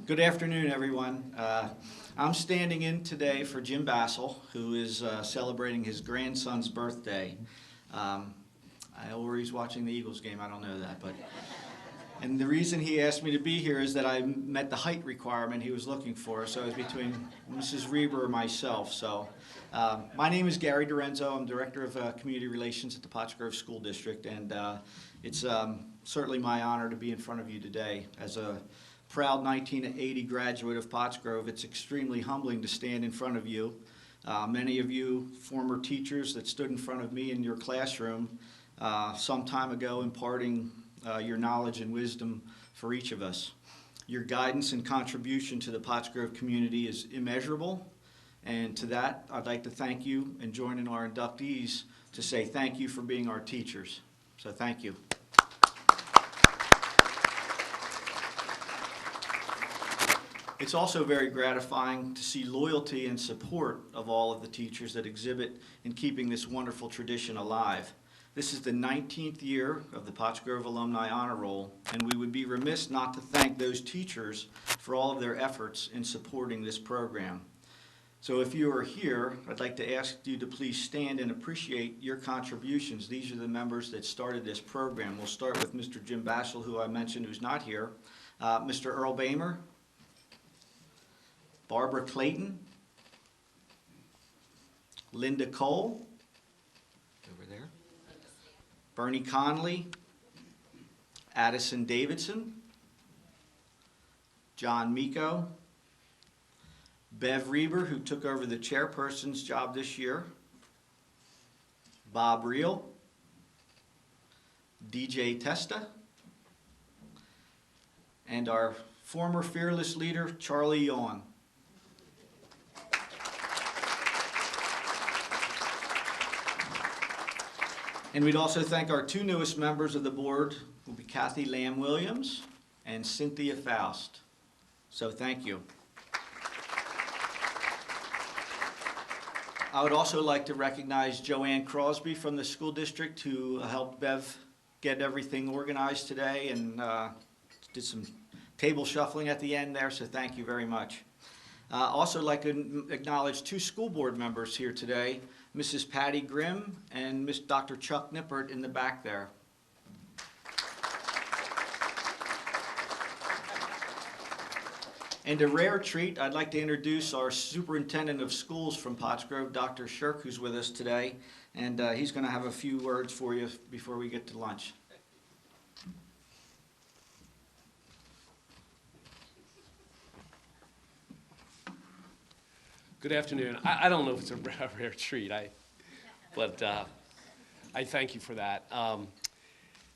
Good afternoon, everyone. I'm standing in today for Jim Bassel, who is celebrating his grandson's birthday. Or he's watching the Eagles game, I don't know that. And the reason he asked me to be here is that I met the height requirement he was looking for, so it was between Mrs. Reber or myself. So, my name is Gary Dorenzo. I'm Director of Community Relations at the Pottsgrove School District, and it's certainly my honor to be in front of you today. As a proud 1980 graduate of Pottsgrove, it's extremely humbling to stand in front of you. Many of you former teachers that stood in front of me in your classroom some time ago, imparting your knowledge and wisdom for each of us. Your guidance and contribution to the Pottsgrove community is immeasurable, and to that I'd like to thank you and join in our inductees to say thank you for being our teachers. So thank you. It's also very gratifying to see loyalty and support of all of the teachers that exhibit in keeping this wonderful tradition alive. This is the 19th year of the Pottsgrove Alumni Honor Roll, and we would be remiss not to thank those teachers for all of their efforts in supporting this program. So if you are here, I'd like to ask you to please stand and appreciate your contributions. These are the members that started this program. We'll start with Mr. Jim Bassel, who I mentioned, who's not here, Mr. Earl Bamer, Barbara Clayton, Linda Cole, over there, Bernie Conley, Addison Davidson, John Miko, Bev Reber, who took over the chairperson's job this year, Bob Reel, DJ Testa, and our former fearless leader, Charlie Yawn. And we'd also thank our two newest members of the board, will be Kathy Lamb Williams and Cynthia Faust. So thank you. I would also like to recognize Joanne Crosby from the school district, who helped Bev get everything organized today and did some table shuffling at the end there, so thank you very much. Also like to acknowledge two school board members here today, Mrs. Patty Grimm and Dr. Chuck Nippert in the back there. And a rare treat, I'd like to introduce our superintendent of schools from Pottsgrove, Dr. Shirk, who's with us today, and he's going to have a few words for you before we get to lunch. Good afternoon. I don't know if it's a rare treat, but I thank you for that.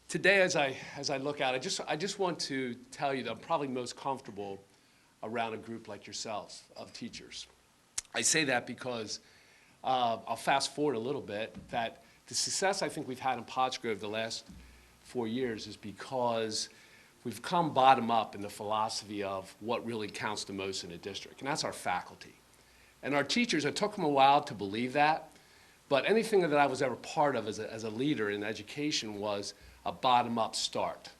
Today, as I look out, I just want to tell you that I'm probably most comfortable around a group like yourselves of teachers. I say that because I'll fast forward a little bit. That the success I think we've had in Pottsgrove the last 4 years is because we've come bottom up in the philosophy of what really counts the most in a district, and that's our faculty. And our teachers, it took them a while to believe that, but anything that I was ever part of as a leader in education was a bottom-up start.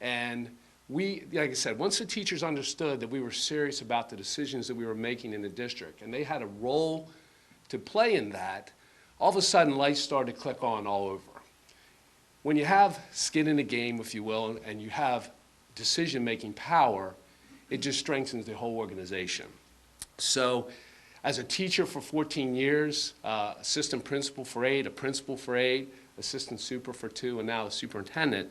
And we, like I said, once the teachers understood that we were serious about the decisions that we were making in the district, and they had a role to play in that, all of a sudden lights started to click on all over. When you have skin in the game, if you will, and you have decision-making power, it just strengthens the whole organization. So, as a teacher for 14 years, assistant principal for 8, a principal for 8, assistant super for 2, and now a superintendent,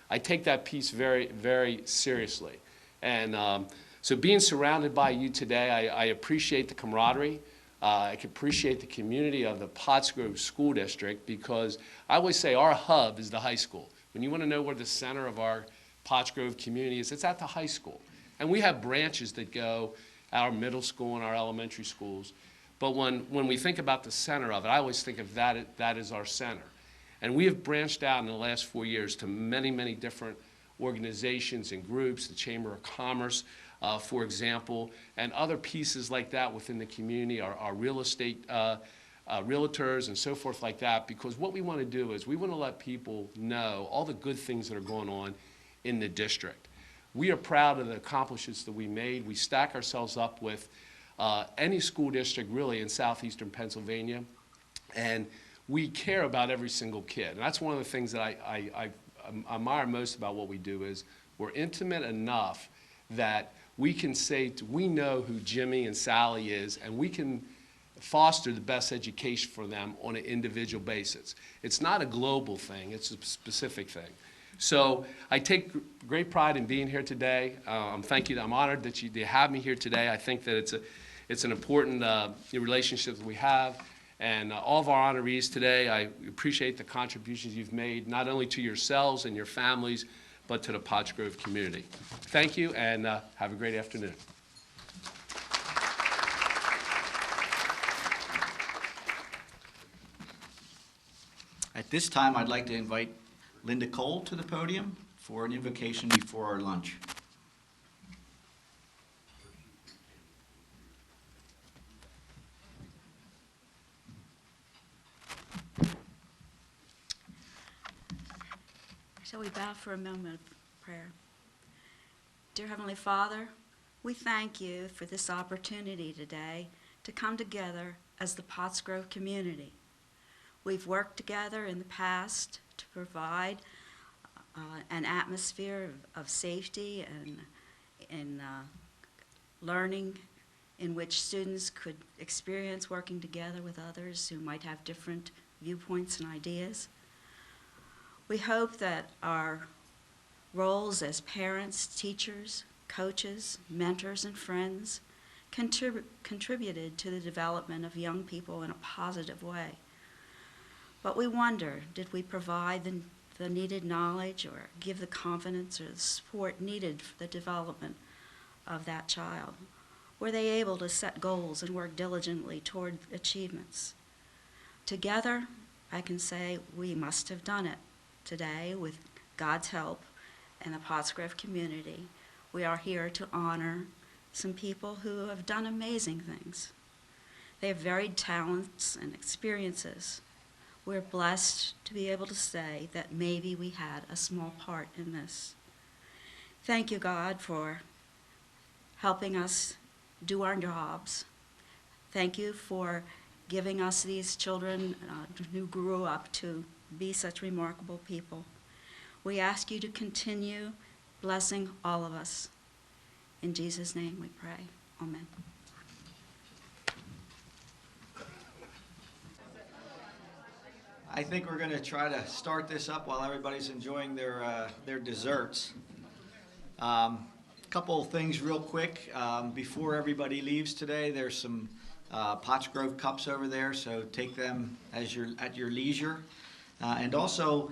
I take that piece very, very seriously. And so being surrounded by you today, I appreciate the camaraderie. I can appreciate the community of the Pottsgrove School District, because I always say our hub is the high school. When you want to know where the center of our Pottsgrove community is, it's at the high school. And we have branches that go our middle school and our elementary schools. But when we think about the center of it, I always think of that as our center. And we have branched out in the last 4 years to many, many different organizations and groups, the Chamber of Commerce, for example, and other pieces like that within the community, our real estate realtors and so forth like that, because what we want to do is we want to let people know all the good things that are going on in the district. We are proud of the accomplishments that we made. We stack ourselves up with any school district really in southeastern Pennsylvania, and we care about every single kid. And that's one of the things that I admire most about what we do is we're intimate enough that we can say, we know who Jimmy and Sally is, and we can foster the best education for them on an individual basis. It's not a global thing, it's a specific thing. So I take great pride in being here today. Thank you. I'm honored that you have me here today. I think that it's an important relationship that we have. And all of our honorees today, I appreciate the contributions you've made, not only to yourselves and your families, but to the Pottsgrove community. Thank you, and have a great afternoon. At this time, I'd like to invite Linda Cole to the podium for an invocation before our lunch. Shall we bow for a moment of prayer? Dear Heavenly Father, we thank you for this opportunity today to come together as the Pottsgrove community. We've worked together in the past to provide an atmosphere of safety and learning in which students could experience working together with others who might have different viewpoints and ideas. We hope that our roles as parents, teachers, coaches, mentors, and friends contributed to the development of young people in a positive way. But we wonder, did we provide the needed knowledge or give the confidence or the support needed for the development of that child? Were they able to set goals and work diligently toward achievements? Together, I can say we must have done it. Today, with God's help and the Pottsgrove community, we are here to honor some people who have done amazing things. They have varied talents and experiences. We're blessed to be able to say that maybe we had a small part in this. Thank you, God, for helping us do our jobs. Thank you for giving us these children who grew up to be such remarkable people. We ask you to continue blessing all of us. In Jesus' name we pray. Amen. I think we're going to try to start this up while everybody's enjoying their desserts. Couple of things real quick. Before everybody leaves today, there's some Pottsgrove cups over there, so take them as at your leisure. And also,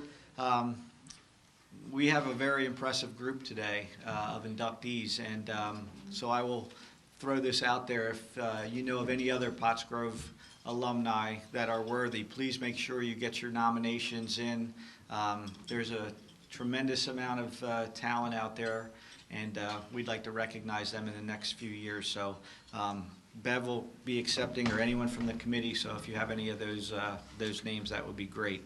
we have a very impressive group today of inductees, and so I will throw this out there. If you know of any other Pottsgrove alumni that are worthy, please make sure you get your nominations in. There's a tremendous amount of talent out there, and we'd like to recognize them in the next few years. So Bev will be accepting, or anyone from the committee, so if you have any of those names, that would be great.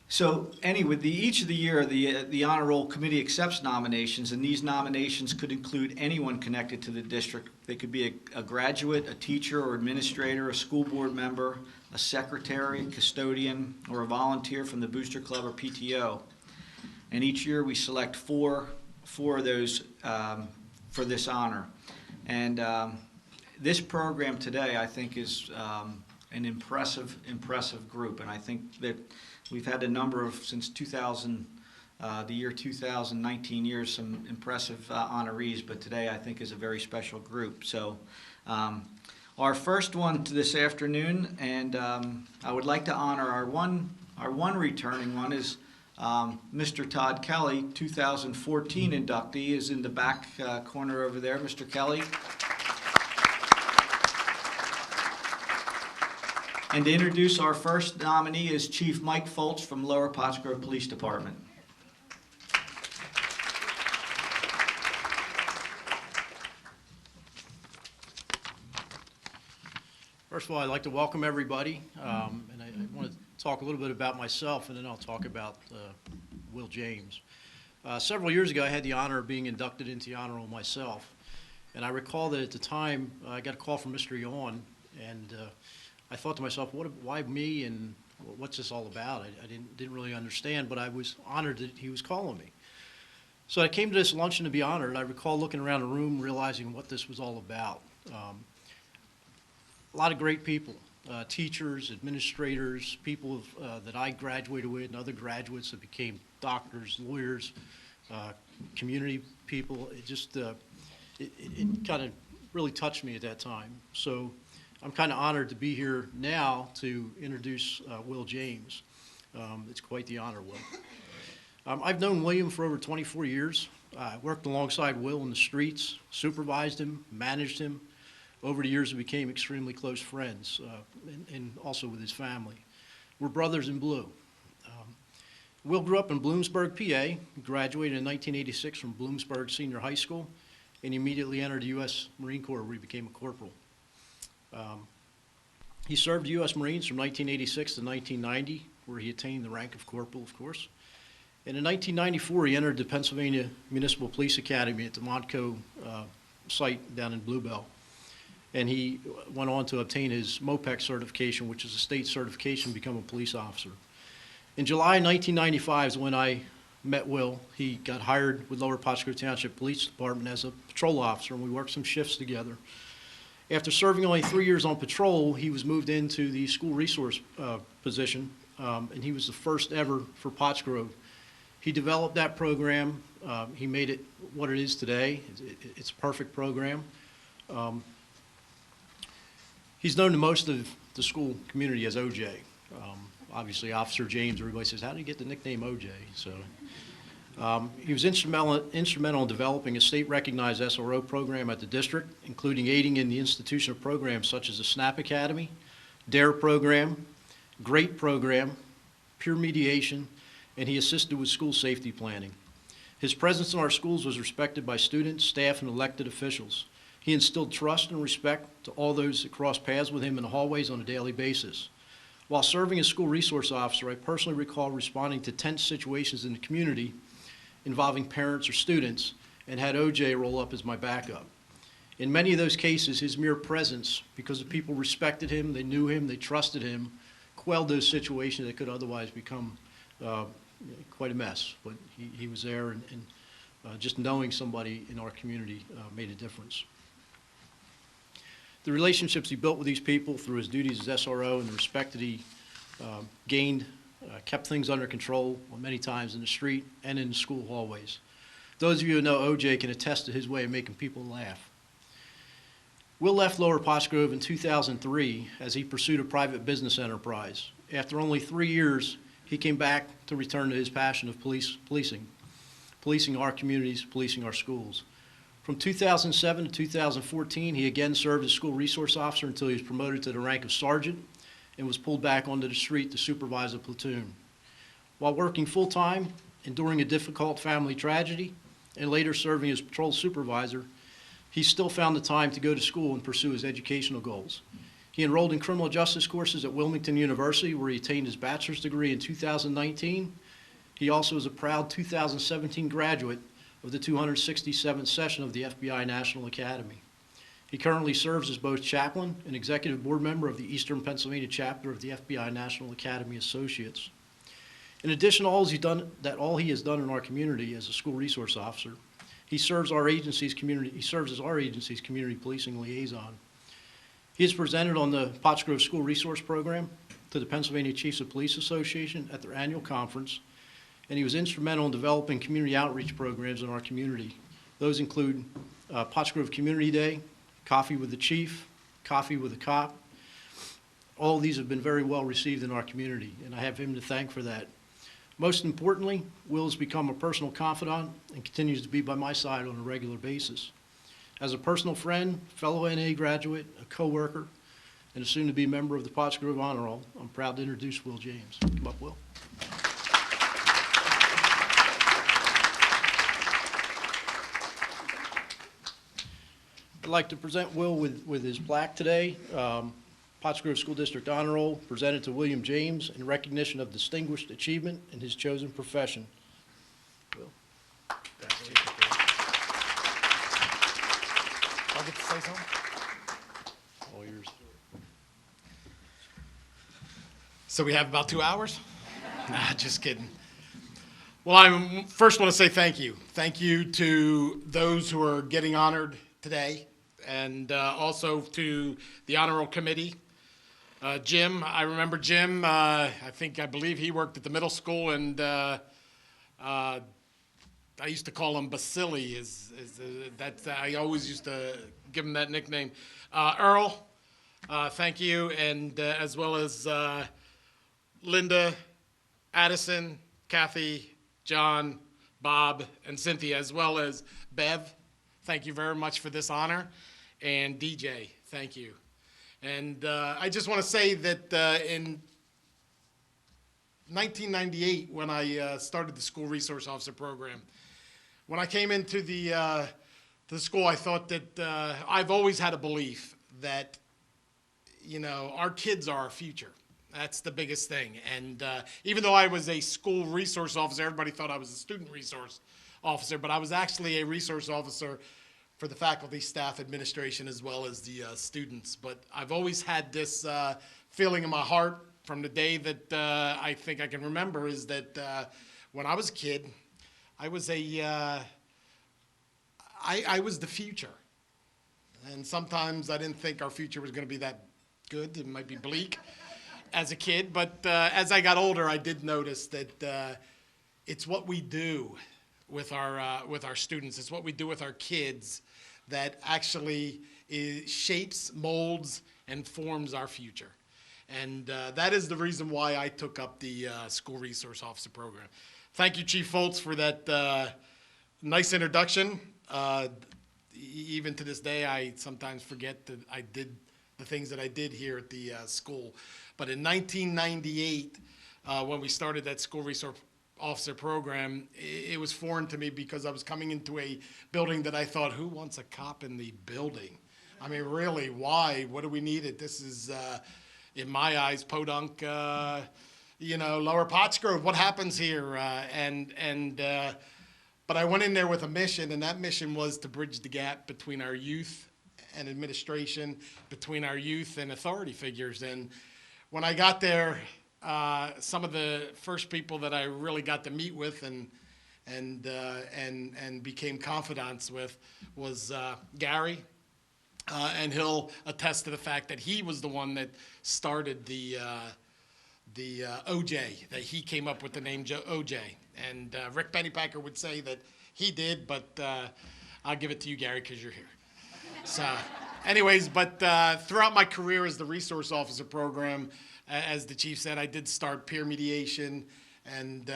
So anyway, each of the year, the Honor Roll Committee accepts nominations, and these nominations could include anyone connected to the district. They could be a graduate, a teacher or administrator, a school board member, a secretary, custodian, or a volunteer from the Booster Club or PTO. And each year we select four of those for this honor. And this program today, I think, is an impressive group, and I think that we've had a number of, since 2000, the year 2019 years, some impressive honorees, but today I think is a very special group. So our first one to this afternoon, and I would like to honor our one returning one is Mr. Todd Kelly, 2014 inductee, is in the back corner over there. Mr. Kelly. And to introduce our first nominee is Chief Mike Foltz from Lower Pottsgrove Police Department. First of all, I'd like to welcome everybody, and I want to talk a little bit about myself, and then I'll talk about Will James. Several years ago, I had the honor of being inducted into the honor roll myself. And I recall that at the time, I got a call from Mr. Yawn, and I thought to myself, why me, and what's this all about? I didn't really understand, but I was honored that he was calling me. So I came to this luncheon to be honored. I recall looking around the room, realizing what this was all about. A lot of great people, teachers, administrators, people that I graduated with, and other graduates that became doctors, lawyers, community people. It kind of really touched me at that time. So I'm kind of honored to be here now to introduce Will James. It's quite the honor, Will. I've known William for over 24 years. I worked alongside Will in the streets, supervised him, managed him. Over the years, we became extremely close friends, and also with his family. We're brothers in blue. Will grew up in Bloomsburg, PA. He graduated in 1986 from Bloomsburg Senior High School, and he immediately entered the U.S. Marine Corps, where he became a corporal. He served the U.S. Marines from 1986 to 1990, where he attained the rank of corporal, of course. And in 1994, he entered the Pennsylvania Municipal Police Academy at the Montco site down in Bluebell. And he went on to obtain his MOPEC certification, which is a state certification to become a police officer. In July 1995 is when I met Will. He got hired with Lower Pottsgrove Township Police Department as a patrol officer, and we worked some shifts together. After serving only 3 years on patrol, he was moved into the school resource position, and he was the first ever for Pottsgrove. He developed that program. He made it what it is today. It's a perfect program. He's known to most of the school community as OJ. Obviously, Officer James, everybody says, how did he get the nickname OJ? So he was instrumental in developing a state-recognized SRO program at the district, including aiding in the institution of programs such as the SNAP Academy, DARE program, GREAT program, peer mediation, and he assisted with school safety planning. His presence in our schools was respected by students, staff, and elected officials. He instilled trust and respect to all those that crossed paths with him in the hallways on a daily basis. While serving as school resource officer, I personally recall responding to tense situations in the community involving parents or students, and had OJ roll up as my backup. In many of those cases, his mere presence, because the people respected him, they knew him, they trusted him, quelled those situations that could otherwise become quite a mess. But he was there, and just knowing somebody in our community made a difference. The relationships he built with these people through his duties as SRO and the respect that he gained kept things under control many times in the street and in the school hallways. Those of you who know OJ can attest to his way of making people laugh. Will left Lower Pottsgrove in 2003 as he pursued a private business enterprise. After only 3 years, he came back to return to his passion of policing our communities, policing our schools. From 2007 to 2014, he again served as school resource officer until he was promoted to the rank of sergeant and was pulled back onto the street to supervise a platoon. While working full-time, enduring a difficult family tragedy, and later serving as patrol supervisor, he still found the time to go to school and pursue his educational goals. He enrolled in criminal justice courses at Wilmington University, where he attained his bachelor's degree in 2019. He also is a proud 2017 graduate of the 267th session of the FBI National Academy. He currently serves as both chaplain and executive board member of the Eastern Pennsylvania chapter of the FBI National Academy Associates. In addition to all he has done in our community as a school resource officer, he serves as our agency's community policing liaison. He has presented on the Pottsgrove School Resource Program to the Pennsylvania Chiefs of Police Association at their annual conference, and he was instrumental in developing community outreach programs in our community. Those include Pottsgrove Community Day, Coffee with the Chief, Coffee with a Cop. All of these have been very well received in our community, and I have him to thank for that. Most importantly, Will has become a personal confidant and continues to be by my side on a regular basis. As a personal friend, fellow NA graduate, a co-worker, and a soon-to-be member of the Pottsgrove Honor Roll, I'm proud to introduce Will James. Come up, Will. I'd like to present Will with his plaque today. Pottsgrove School District Honor Roll presented to William James in recognition of distinguished achievement in his chosen profession. Will. I'll get to say something. All yours. So we have about 2 hours? Nah, just kidding. Well, I first want to say thank you. Thank you to those who are getting honored today, and also to the honorable committee. Jim, I remember Jim. I believe he worked at the middle school, and I used to call him Basili. I always used to give him that nickname. Earl, thank you, and as well as Linda, Addison, Kathy, John, Bob, and Cynthia, as well as Bev. Thank you very much for this honor, and DJ, thank you. And I just want to say that in 1998, when I started the School Resource Officer program, when I came into the school, I thought that I've always had a belief that, our kids are our future. That's the biggest thing. And even though I was a school resource officer, everybody thought I was a student resource officer, but I was actually a resource officer for the faculty, staff, administration, as well as the students. But I've always had this feeling in my heart from the day that I think I can remember, is that when I was a kid, I was I was the future. And sometimes I didn't think our future was going to be that good. It might be bleak as a kid. But as I got older, I did notice that it's what we do with our students. It's what we do with our kids that actually shapes, molds, and forms our future. And that is the reason why I took up the School Resource Officer program. Thank you, Chief Foltz, for that nice introduction. Even to this day, I sometimes forget that I did the things that I did here at the school. But in 1998, when we started that School Resource Officer program, it was foreign to me because I was coming into a building that I thought, who wants a cop in the building? I mean, really, why? What do we need it? This is, in my eyes, podunk, lower Pottsgrove. What happens here? But I went in there with a mission, and that mission was to bridge the gap between our youth and administration, between our youth and authority figures. And when I got there, some of the first people that I really got to meet with and became confidants with was Gary, and he'll attest to the fact that he was the one that started the OJ, that he came up with the name OJ. And Rick Pennypacker would say that he did, but I'll give it to you, Gary, because you're here. So, anyways, but throughout my career as the resource officer program, as the chief said, I did start peer mediation, and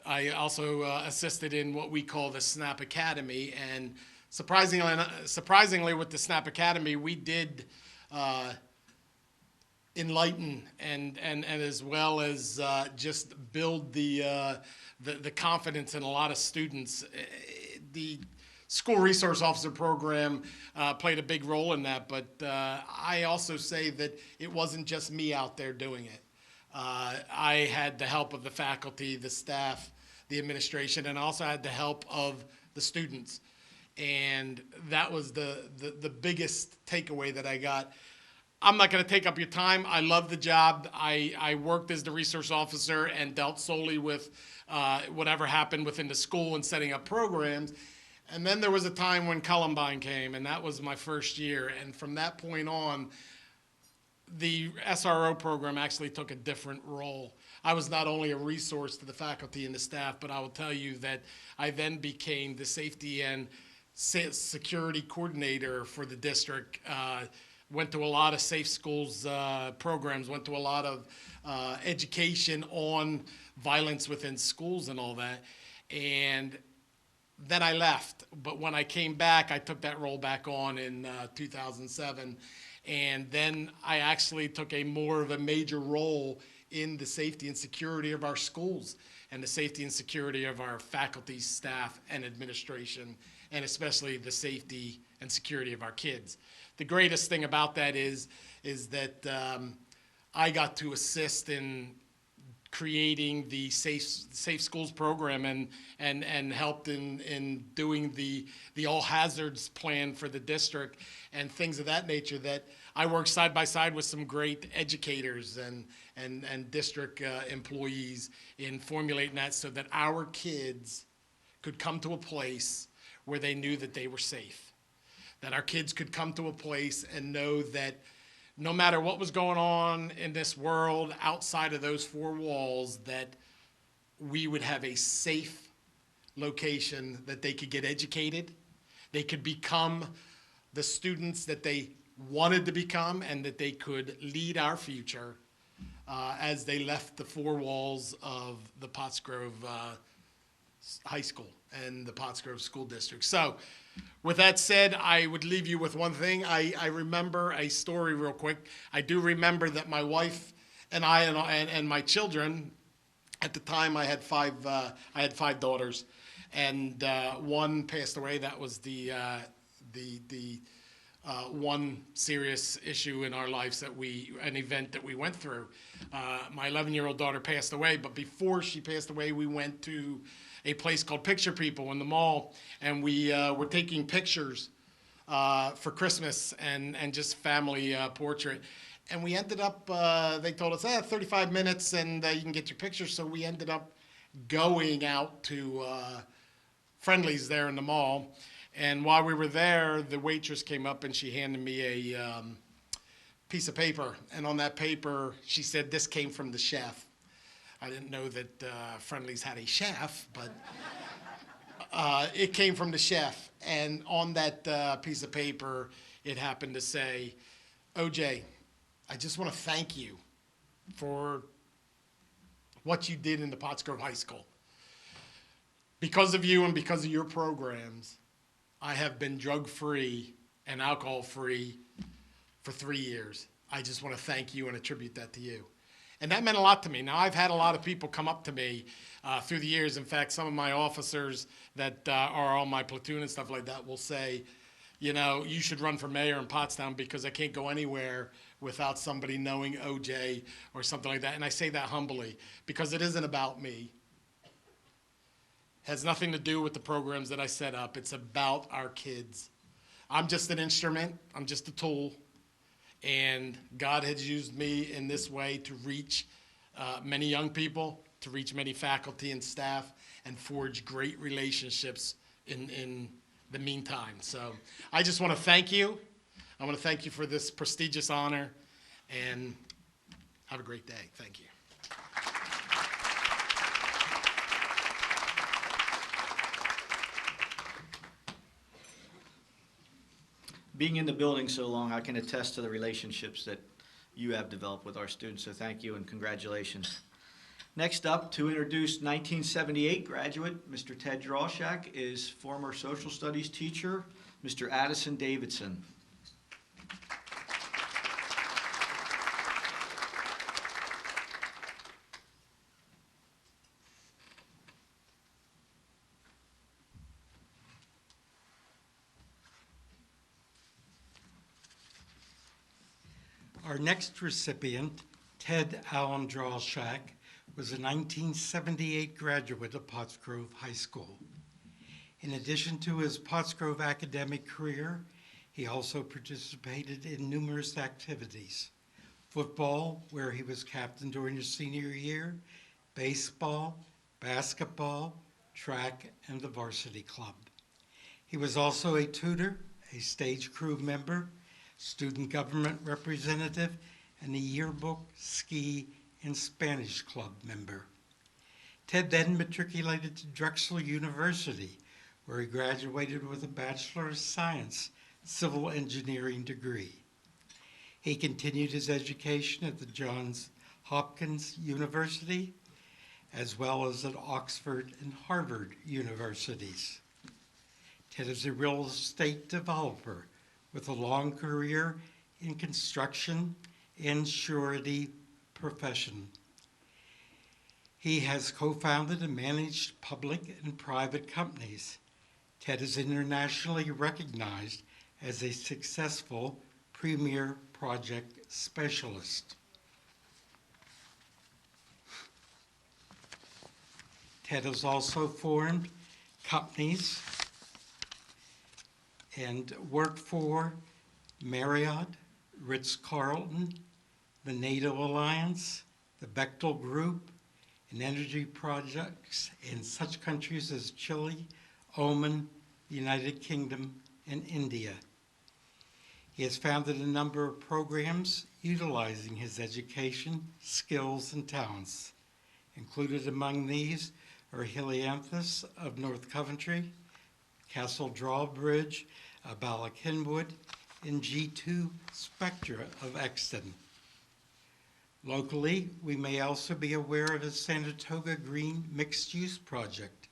I also assisted in what we call the SNAP Academy. And surprisingly, with the SNAP Academy, we did enlighten and as well as just build the confidence in a lot of students. The School Resource Officer program played a big role in that, but I also say that it wasn't just me out there doing it. I had the help of the faculty, the staff, the administration, and also had the help of the students. And that was the biggest takeaway that I got. I'm not going to take up your time. I love the job. I worked as the resource officer and dealt solely with whatever happened within the school and setting up programs. And then there was a time when Columbine came, and that was my first year. And from that point on, the SRO program actually took a different role. I was not only a resource to the faculty and the staff, but I will tell you that I then became the safety and security coordinator for the district. Went to a lot of safe schools programs, went to a lot of education on violence within schools and all that. And then I left. But when I came back, I took that role back on in 2007. And then I actually took more of a major role in the safety and security of our schools and the safety and security of our faculty, staff, and administration, and especially the safety and security of our kids. The greatest thing about that is that I got to assist in creating the Safe Schools program and helped in doing the all hazards plan for the district and things of that nature, that I worked side by side with some great educators and district employees in formulating that so that our kids could come to a place where they knew that they were safe, that our kids could come to a place and know that no matter what was going on in this world outside of those four walls, that we would have a safe location that they could get educated, they could become the students that they wanted to become, and that they could lead our future as they left the four walls of the Pottsgrove High School and the Pottsgrove School District. So with that said, I would leave you with one thing. I remember a story real quick. I do remember that my wife and I and my children, at the time I had five daughters, and one passed away. That was the one serious issue in our lives an event that we went through. My 11-year-old daughter passed away, but before she passed away, we went to a place called Picture People in the mall, and we were taking pictures for Christmas and just family portrait. And we ended up, they told us, 35 minutes and you can get your pictures. So we ended up going out to Friendly's there in the mall. And while we were there, the waitress came up and she handed me a piece of paper. And on that paper, she said, "This came from the chef." I didn't know that Friendly's had a chef, but it came from the chef. And on that piece of paper, it happened to say, "OJ, I just want to thank you for what you did in the Pottsgrove High School. Because of you and because of your programs, I have been drug-free and alcohol-free for 3 years. I just want to thank you and attribute that to you." And that meant a lot to me. Now, I've had a lot of people come up to me through the years. In fact, some of my officers that are on my platoon and stuff like that will say, "You know, you should run for mayor in Pottstown because I can't go anywhere without somebody knowing OJ," or something like that. And I say that humbly because it isn't about me. It has nothing to do with the programs that I set up. It's about our kids. I'm just an instrument. I'm just a tool. And God has used me in this way to reach many young people, to reach many faculty and staff, and forge great relationships in the meantime. So I just want to thank you. I want to thank you for this prestigious honor, and have a great day. Thank you. Being in the building so long, I can attest to the relationships that you have developed with our students, so thank you and congratulations. Next up, to introduce 1978 graduate, Mr. Ted Drawshak, is former social studies teacher, Mr. Addison Davidson. Our next recipient, Ted Allen Drawshak, was a 1978 graduate of Pottsgrove High School. In addition to his Pottsgrove academic career, he also participated in numerous activities: football, where he was captain during his senior year, baseball, basketball, track, and the varsity club. He was also a tutor, a stage crew member, student government representative, and a yearbook, ski, and Spanish club member. Ted then matriculated to Drexel University, where he graduated with a Bachelor of Science Civil Engineering degree. He continued his education at the Johns Hopkins University, as well as at Oxford and Harvard universities. Ted is a real estate developer with a long career in construction and surety profession. He has co-founded and managed public and private companies. Ted is internationally recognized as a successful premier project specialist. Ted has also formed companies and worked for Marriott, Ritz-Carlton, the NATO Alliance, the Bechtel Group, and energy projects in such countries as Chile, Oman, the United Kingdom, and India. He has founded a number of programs utilizing his education, skills, and talents. Included among these are Helianthus of North Coventry, Castle Drawbridge of Ballackinwood, and G2 Spectra of Exton. Locally, we may also be aware of his Saratoga Green mixed-use project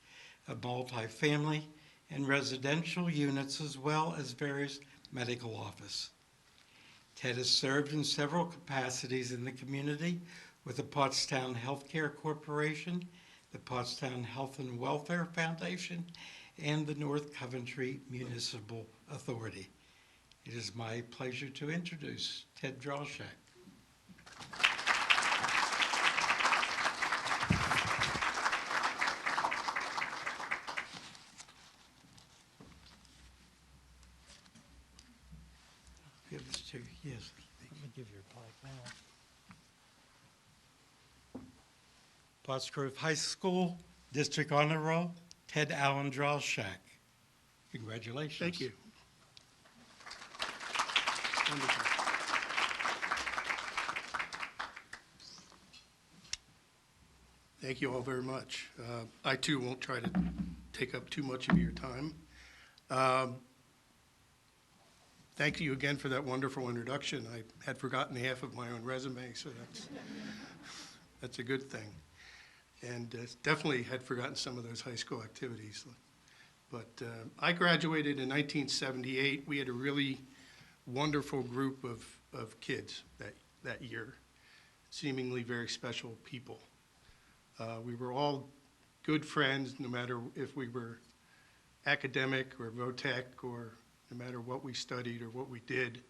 of multifamily and residential units, as well as various medical office. Ted has served in several capacities in the community with the Pottstown Healthcare Corporation, the Pottstown Health and Welfare Foundation, and the North Coventry Municipal Authority. It is my pleasure to introduce Ted Drawshak. Give this to, yes, let me give you a plaque now. Pottsgrove High School, District Honor Roll, Ted Allen Drawshak. Congratulations. Thank you. Wonderful. Thank you all very much. I too won't try to take up too much of your time. Thank you again for that wonderful introduction. I had forgotten half of my own resume, so that's a good thing. And definitely had forgotten some of those high school activities. But I graduated in 1978. We had a really wonderful group of kids that year, seemingly very special people. We were all good friends, no matter if we were academic or VOTEC or no matter what we studied or what we did.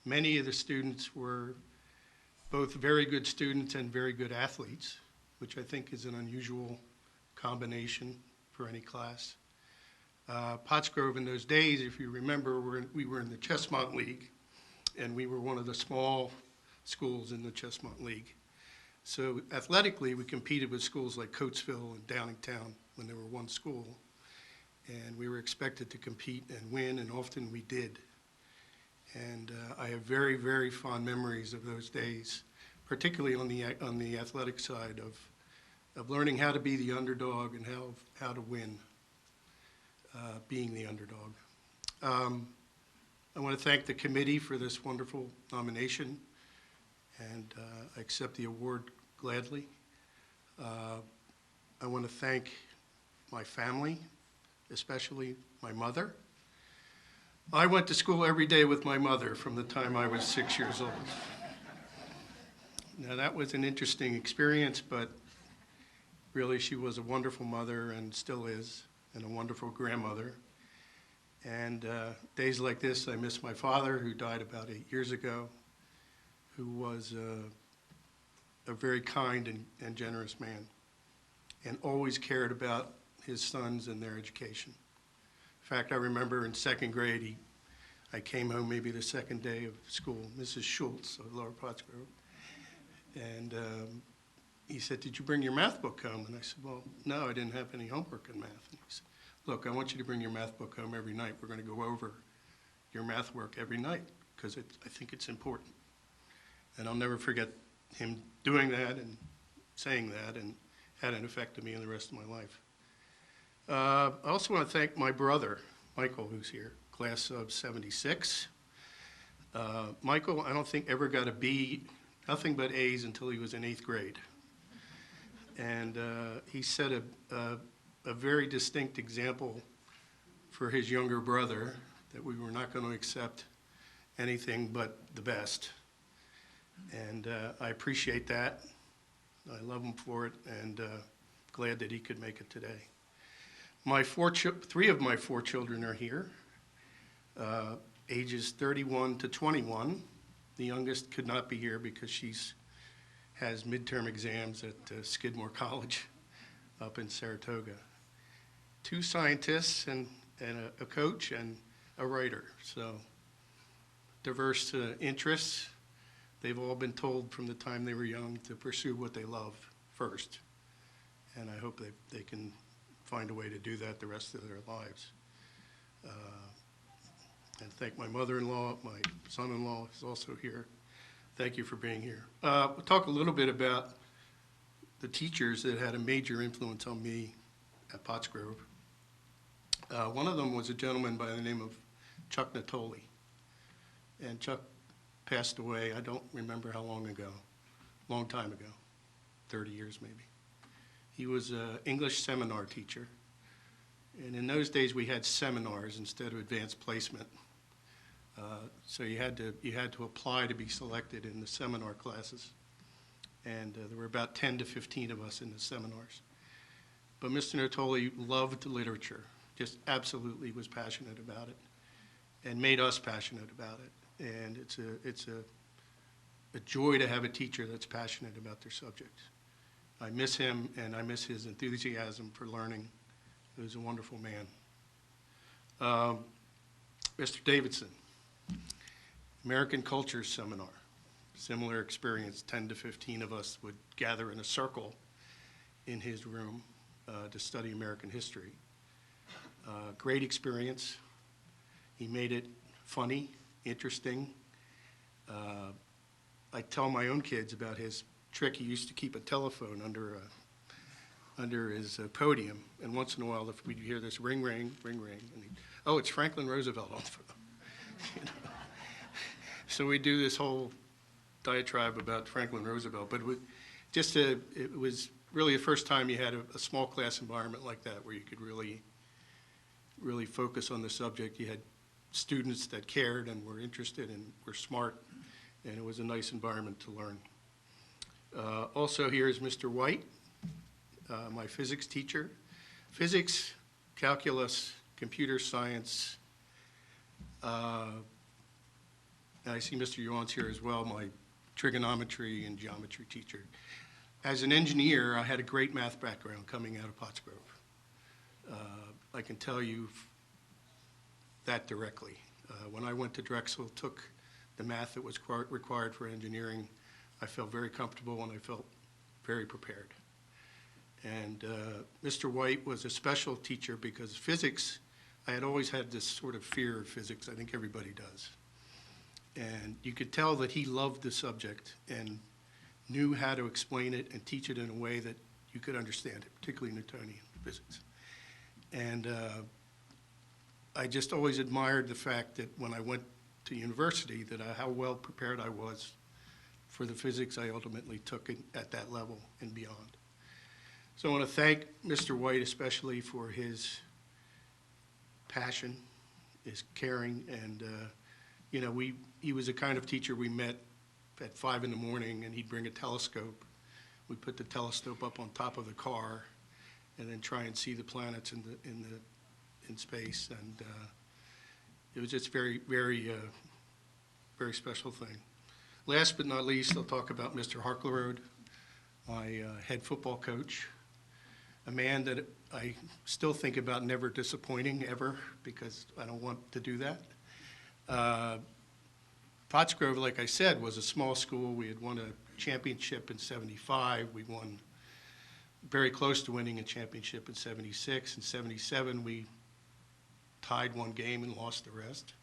Many of the students were both very good students and very good athletes, which I think is an unusual combination for any class. Pottsgrove in those days, if you remember, we were in the Chestmont League, and we were one of the small schools in the Chestmont League. So athletically, we competed with schools like Coatesville and Downingtown when they were one school, and we were expected to compete and win, and often we did. And I have very, very fond memories of those days, particularly on the athletic side of learning how to be the underdog and how to win, being the underdog. I want to thank the committee for this wonderful nomination, and I accept the award gladly. I want to thank my family, especially my mother. I went to school every day with my mother from the time I was 6 years old. Now that was an interesting experience, but really she was a wonderful mother and still is, and a wonderful grandmother. And days like this, I miss my father, who died about 8 years ago, who was a very kind and generous man, and always cared about his sons and their education. In fact, I remember in second grade, I came home maybe the second day of school, Mrs. Schultz of Lower Pottsgrove, and he said, "Did you bring your math book home?" And I said, "Well, no, I didn't have any homework in math." And he said, "Look, I want you to bring your math book home every night. We're going to go over your math work every night because I think it's important." And I'll never forget him doing that and saying that, and had an effect on me in the rest of my life. I also want to thank my brother, Michael, who's here, class of '76. Michael, I don't think ever got a B, nothing but A's until he was in 8th grade. And he set a very distinct example for his younger brother that we were not going to accept anything but the best. And I appreciate that. I love him for it, and glad that he could make it today. Three of my 4 children are here, ages 31 to 21. The youngest could not be here because has midterm exams at Skidmore College. up in Saratoga. 2 scientists and a coach and a writer. So diverse interests. They've all been told from the time they were young to pursue what they love first. And I hope they can find a way to do that the rest of their lives. And thank my mother-in-law, my son-in-law is also here. Thank you for being here. We'll talk a little bit about the teachers that had a major influence on me at Pottsgrove. One of them was a gentleman by the name of Chuck Natoli. And Chuck passed away, I don't remember how long ago, long time ago, 30 years maybe. He was an English seminar teacher. And in those days, we had seminars instead of advanced placement. So you had to apply to be selected in the seminar classes. And there were about 10 to 15 of us in the seminars. But Mr. Natoli loved literature, just absolutely was passionate about it, and made us passionate about it. And it's a joy to have a teacher that's passionate about their subject. I miss him, and I miss his enthusiasm for learning. He was a wonderful man. Mr. Davidson, American Culture Seminar. Similar experience, 10 to 15 of us would gather in a circle in his room to study American history. Great experience. He made it funny, interesting. I tell my own kids about his trick. He used to keep a telephone under his podium, and once in a while we'd hear this ring, ring, ring, ring, and oh, it's Franklin Roosevelt on the phone. You know? So we do this whole diatribe about Franklin Roosevelt, but it was really the first time you had a small class environment like that where you could really focus on the subject. You had students that cared and were interested and were smart, and it was a nice environment to learn. Also here is Mr. White, my physics teacher. Physics, calculus, computer science. And I see Mr. Yuan's here as well, my trigonometry and geometry teacher. As an engineer, I had a great math background coming out of Pottsgrove. I can tell you that directly. When I went to Drexel, took the math that was required for engineering, I felt very comfortable and I felt very prepared. And Mr. White was a special teacher because physics, I had always had this sort of fear of physics. I think everybody does. And you could tell that he loved the subject and knew how to explain it and teach it in a way that you could understand it, particularly Newtonian physics. And I just always admired the fact that when I went to university, that how well prepared I was for the physics I ultimately took at that level and beyond. So I want to thank Mr. White especially for his passion, his caring, and you know, he was a kind of teacher we met at 5 in the morning, and he'd bring a telescope. We'd put the telescope up on top of the car, and then try and see the planets in space. And it was just very, very, very special thing. Last but not least, I'll talk about Mr. Harklerode, my head football coach, a man that I still think about never disappointing ever, because I don't want to do that. Pottsgrove, like I said, was a small school. We had won a championship in '75. We won very close to winning a championship in '76. In '77, we tied one game and lost the rest.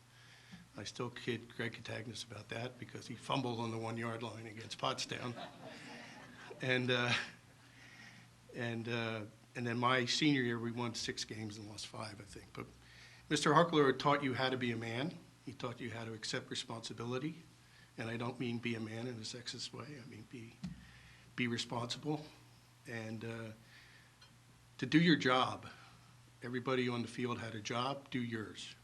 I still kid Greg Catagnis about that because he fumbled on the 1-yard line against Pottstown. And then my senior year, we won 6 games and lost 5, I think. But Mr. Harkler taught you how to be a man. He taught you how to accept responsibility. And I don't mean be a man in a sexist way. I mean be responsible and to do your job. Everybody on the field had a job, do yours.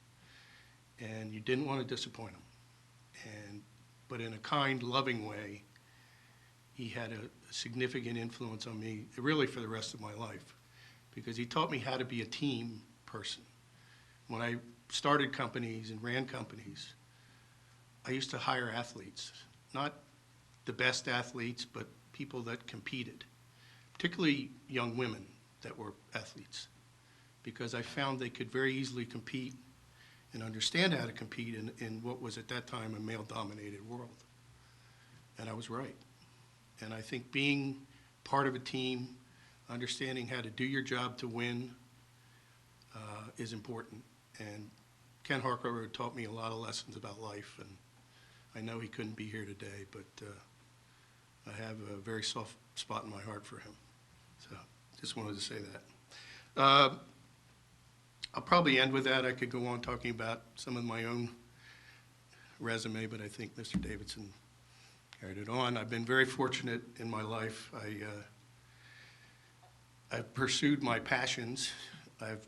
And you didn't want to disappoint them. But in a kind, loving way, he had a significant influence on me, really for the rest of my life, because he taught me how to be a team person. When I started companies and ran companies, I used to hire athletes, not the best athletes, but people that competed, particularly young women that were athletes, because I found they could very easily compete and understand how to compete in what was at that time a male-dominated world. And I was right. And I think being part of a team, understanding how to do your job to win is important. And Ken Harkover taught me a lot of lessons about life, and I know he couldn't be here today, but I have a very soft spot in my heart for him. So just wanted to say that. I'll probably end with that. I could go on talking about some of my own resume, but I think Mr. Davidson carried it on. I've been very fortunate in my life. I've pursued my passions. I've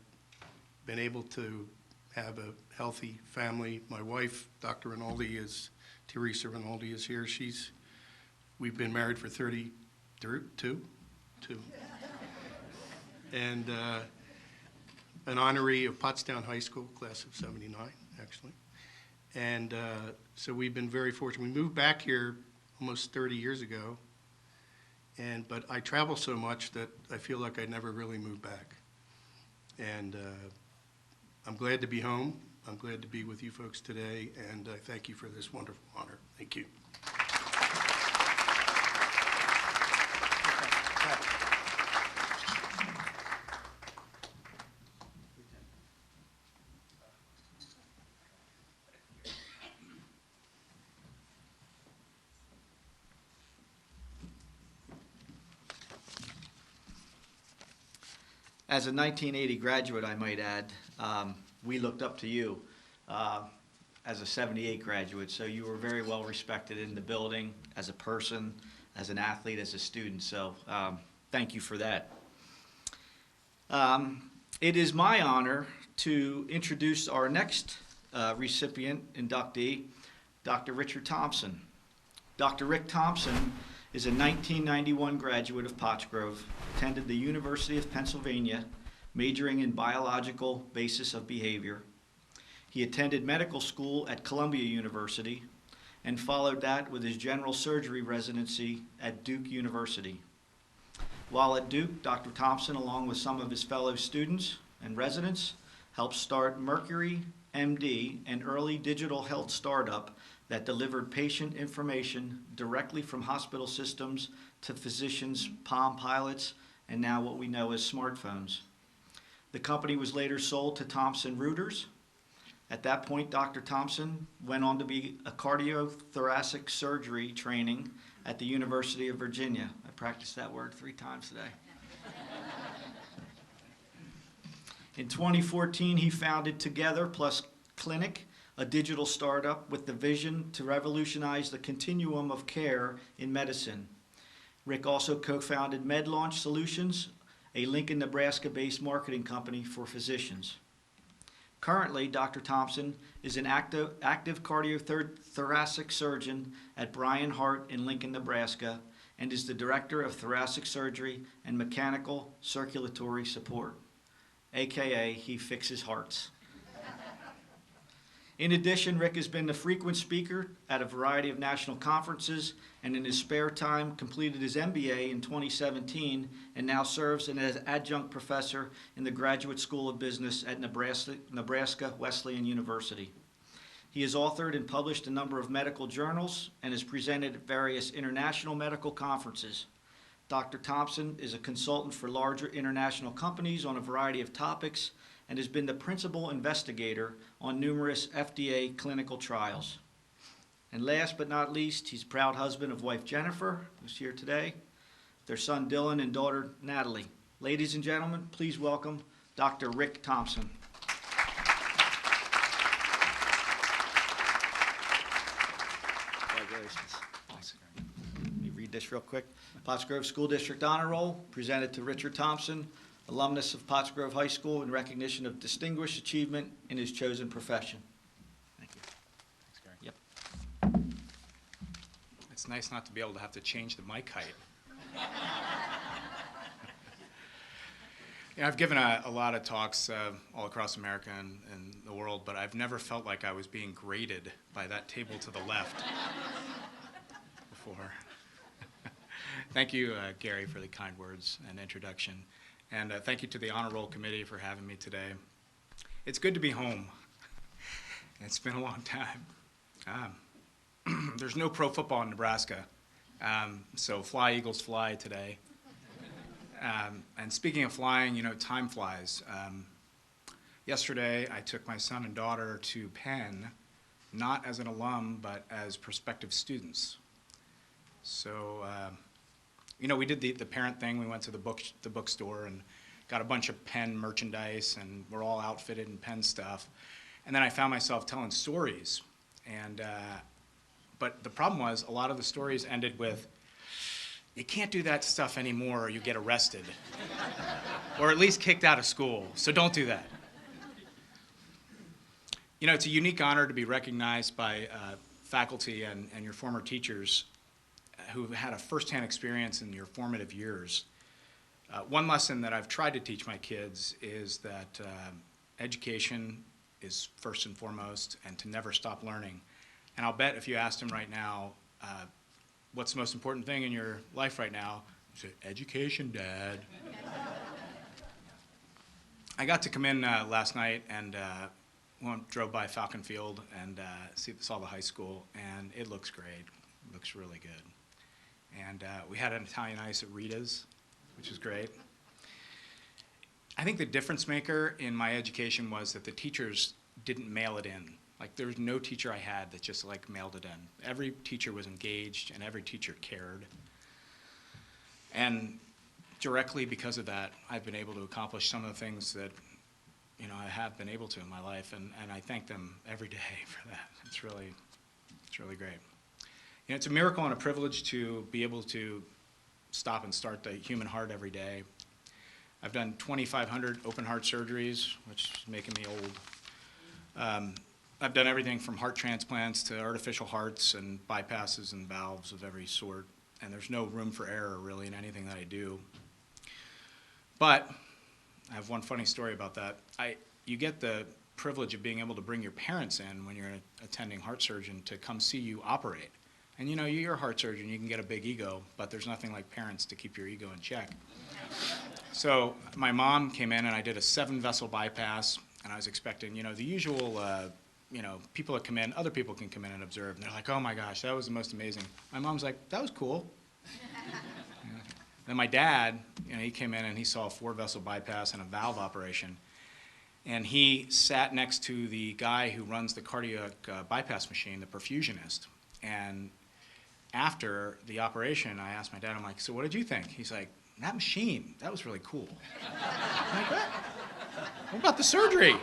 been able to have a healthy family. My wife, Dr. Rinaldi, Teresa Rinaldi is here. We've been married for 32. And an honoree of Pottstown High School, class of '79, actually. And so we've been very fortunate. We moved back here almost 30 years ago, but I travel so much that I feel like I never really moved back. And I'm glad to be home. I'm glad to be with you folks today, and I thank you for this wonderful honor. Thank you. As a 1980 graduate, I might add, we looked up to you as a '78 graduate, so you were very well respected in the building as a person, as an athlete, as a student, so thank you for that. It is my honor to introduce our next recipient, inductee, Dr. Richard Thompson. Dr. Rick Thompson is a 1991 graduate of Pottsgrove, attended the University of Pennsylvania, majoring in biological basis of behavior. He attended medical school at Columbia University and followed that with his general surgery residency at Duke University. While at Duke, Dr. Thompson, along with some of his fellow students and residents, helped start Mercury MD, an early digital health startup that delivered patient information directly from hospital systems to physicians' Palm Pilots, and now what we know as smartphones. The company was later sold to Thomson Reuters. At that point, Dr. Thompson went on to be a cardiothoracic surgery training at the University of Virginia. I practiced that word 3 times today. In 2014, he founded Together Plus Clinic, a digital startup with the vision to revolutionize the continuum of care in medicine. Rick also co-founded MedLaunch Solutions, a Lincoln, Nebraska-based marketing company for physicians. Currently, Dr. Thompson is an active cardiothoracic surgeon at Bryan Hart in Lincoln, Nebraska, and is the Director of Thoracic Surgery and Mechanical Circulatory Support, aka he fixes hearts. In addition, Rick has been a frequent speaker at a variety of national conferences, and in his spare time completed his MBA in 2017 and now serves as adjunct professor in the Graduate School of Business at Nebraska Wesleyan University. He has authored and published a number of medical journals and has presented at various international medical conferences. Dr. Thompson is a consultant for larger international companies on a variety of topics and has been the principal investigator on numerous FDA clinical trials. And last but not least, he's a proud husband of wife Jennifer, who's here today, their son Dylan and daughter Natalie. Ladies and gentlemen, please welcome Dr. Rick Thompson. Congratulations. Let me read this real quick. Pottsgrove School District Honor Roll, presented to Richard Thompson, alumnus of Pottsgrove High School, in recognition of distinguished achievement in his chosen profession. Thank you. Thanks, Gary. Yep. It's nice not to be able to have to change the mic height. Yeah, I've given a lot of talks all across America and the world, but I've never felt like I was being graded by that table to the left before. Thank you, Gary, for the kind words and introduction. And thank you to the Honor Roll Committee for having me today. It's good to be home. It's been a long time. There's no pro football in Nebraska, so fly, Eagles, fly today. And speaking of flying, you know, time flies. Yesterday, I took my son and daughter to Penn, not as an alum, but as prospective students. So, you know, we did the parent thing. We went to the bookstore and got a bunch of Penn merchandise, and we're all outfitted in Penn stuff. And then I found myself telling stories. And, but the problem was a lot of the stories ended with, you can't do that stuff anymore or you get arrested. Or at least kicked out of school, so don't do that. You know, it's a unique honor to be recognized by faculty and your former teachers who've had a firsthand experience in your formative years. One lesson that I've tried to teach my kids is that education is first and foremost, and to never stop learning. And I'll bet if you asked them right now, what's the most important thing in your life right now? You say, education, Dad. I got to come in last night and drove by Falcon Field and saw the high school, and it looks great. It looks really good. And we had an Italian ice at Rita's, which is great. I think the difference maker in my education was that the teachers didn't mail it in. Like, there was no teacher I had that just like mailed it in. Every teacher was engaged and every teacher cared. And directly because of that, I've been able to accomplish some of the things that, you know, I have been able to in my life, and I thank them every day for that. It's really great. You know, it's a miracle and a privilege to be able to stop and start the human heart every day. I've done 2,500 open heart surgeries, which is making me old. I've done everything from heart transplants to artificial hearts and bypasses and valves of every sort, and there's no room for error really in anything that I do. But I have one funny story about that. You get the privilege of being able to bring your parents in when you're an attending heart surgeon to come see you operate. And you know, you're a heart surgeon, you can get a big ego, but there's nothing like parents to keep your ego in check. So my mom came in and I did a 7-vessel bypass, and I was expecting, you know, the usual, you know, people that come in, other people can come in and observe, and they're like, oh my gosh, that was the most amazing. My mom's like, that was cool. Then my dad, you know, he came in and he saw a 4-vessel bypass and a valve operation. And he sat next to the guy who runs the cardiac bypass machine, the perfusionist. And after the operation, I asked my dad, I'm like, so what did you think? He's like, that machine, that was really cool. I'm like, what? What about the surgery?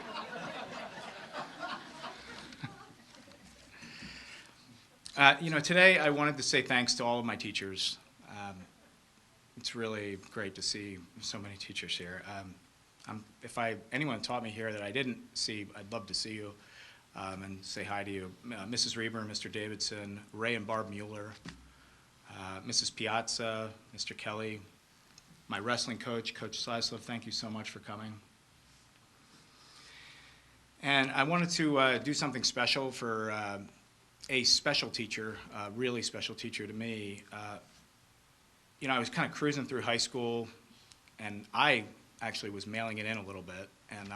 You know, today I wanted to say thanks to all of my teachers. It's really great to see so many teachers here. If anyone taught me here that I didn't see, I'd love to see you and say hi to you. Mrs. Reber, Mr. Davidson, Ray and Barb Mueller, Mrs. Piazza, Mr. Kelly, my wrestling coach, Coach Slislov, thank you so much for coming. And I wanted to do something special for a special teacher, a really special teacher to me. You know, I was kind of cruising through high school, and I actually was mailing it in a little bit, and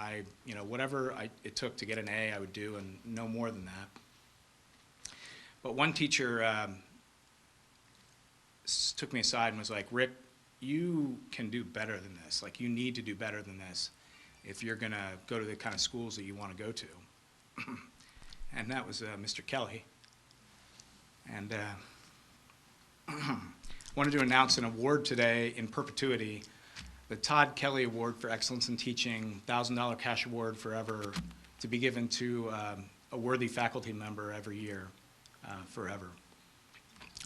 you know, whatever it took to get an A, I would do, and no more than that. But one teacher took me aside and was like, Rick, you can do better than this. Like, you need to do better than this if you're going to go to the kind of schools that you want to go to. And that was Mr. Kelly. And wanted to announce an award today in perpetuity, the Todd Kelly Award for Excellence in Teaching, $1,000 cash award forever, to be given to a worthy faculty member every year, forever.